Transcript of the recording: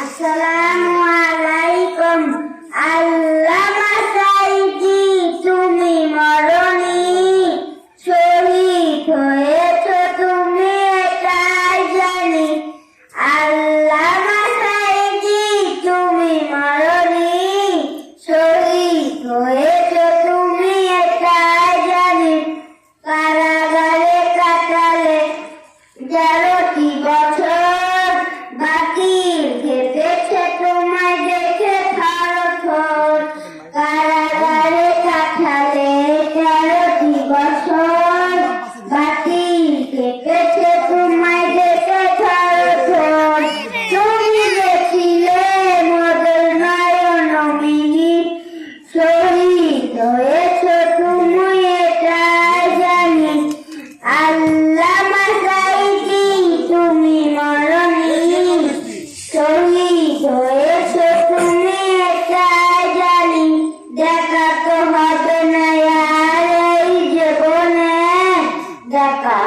আসসালামু আলাইকুম। আল্লামা সাইদি তুমি মরনি, শহীদ হয়েছ তুমি এটাই জানি। আল্লামা সাইদি তুমি মরনি, শহীদ হয়েছ তুমি এটাই জানি। কারাগারে কাটালে 11টি বছর, বাতিল খেপেছে তোমায় দেখে থরথর। কারাগারে কাটালে 11টি বছর, বাতিল খেপেছে তোমায় দেখে থরথর। তুমি ছিলে মোদের নয়নমণি, শহীদ হয়েছ তুমি এটাই জানি। আল্লামা সাইদি তুমি মরনি, শহীদ হয়েছ তুমি এটাই জানি। দেখা তো হবে না আর এই জীবনে, দেখা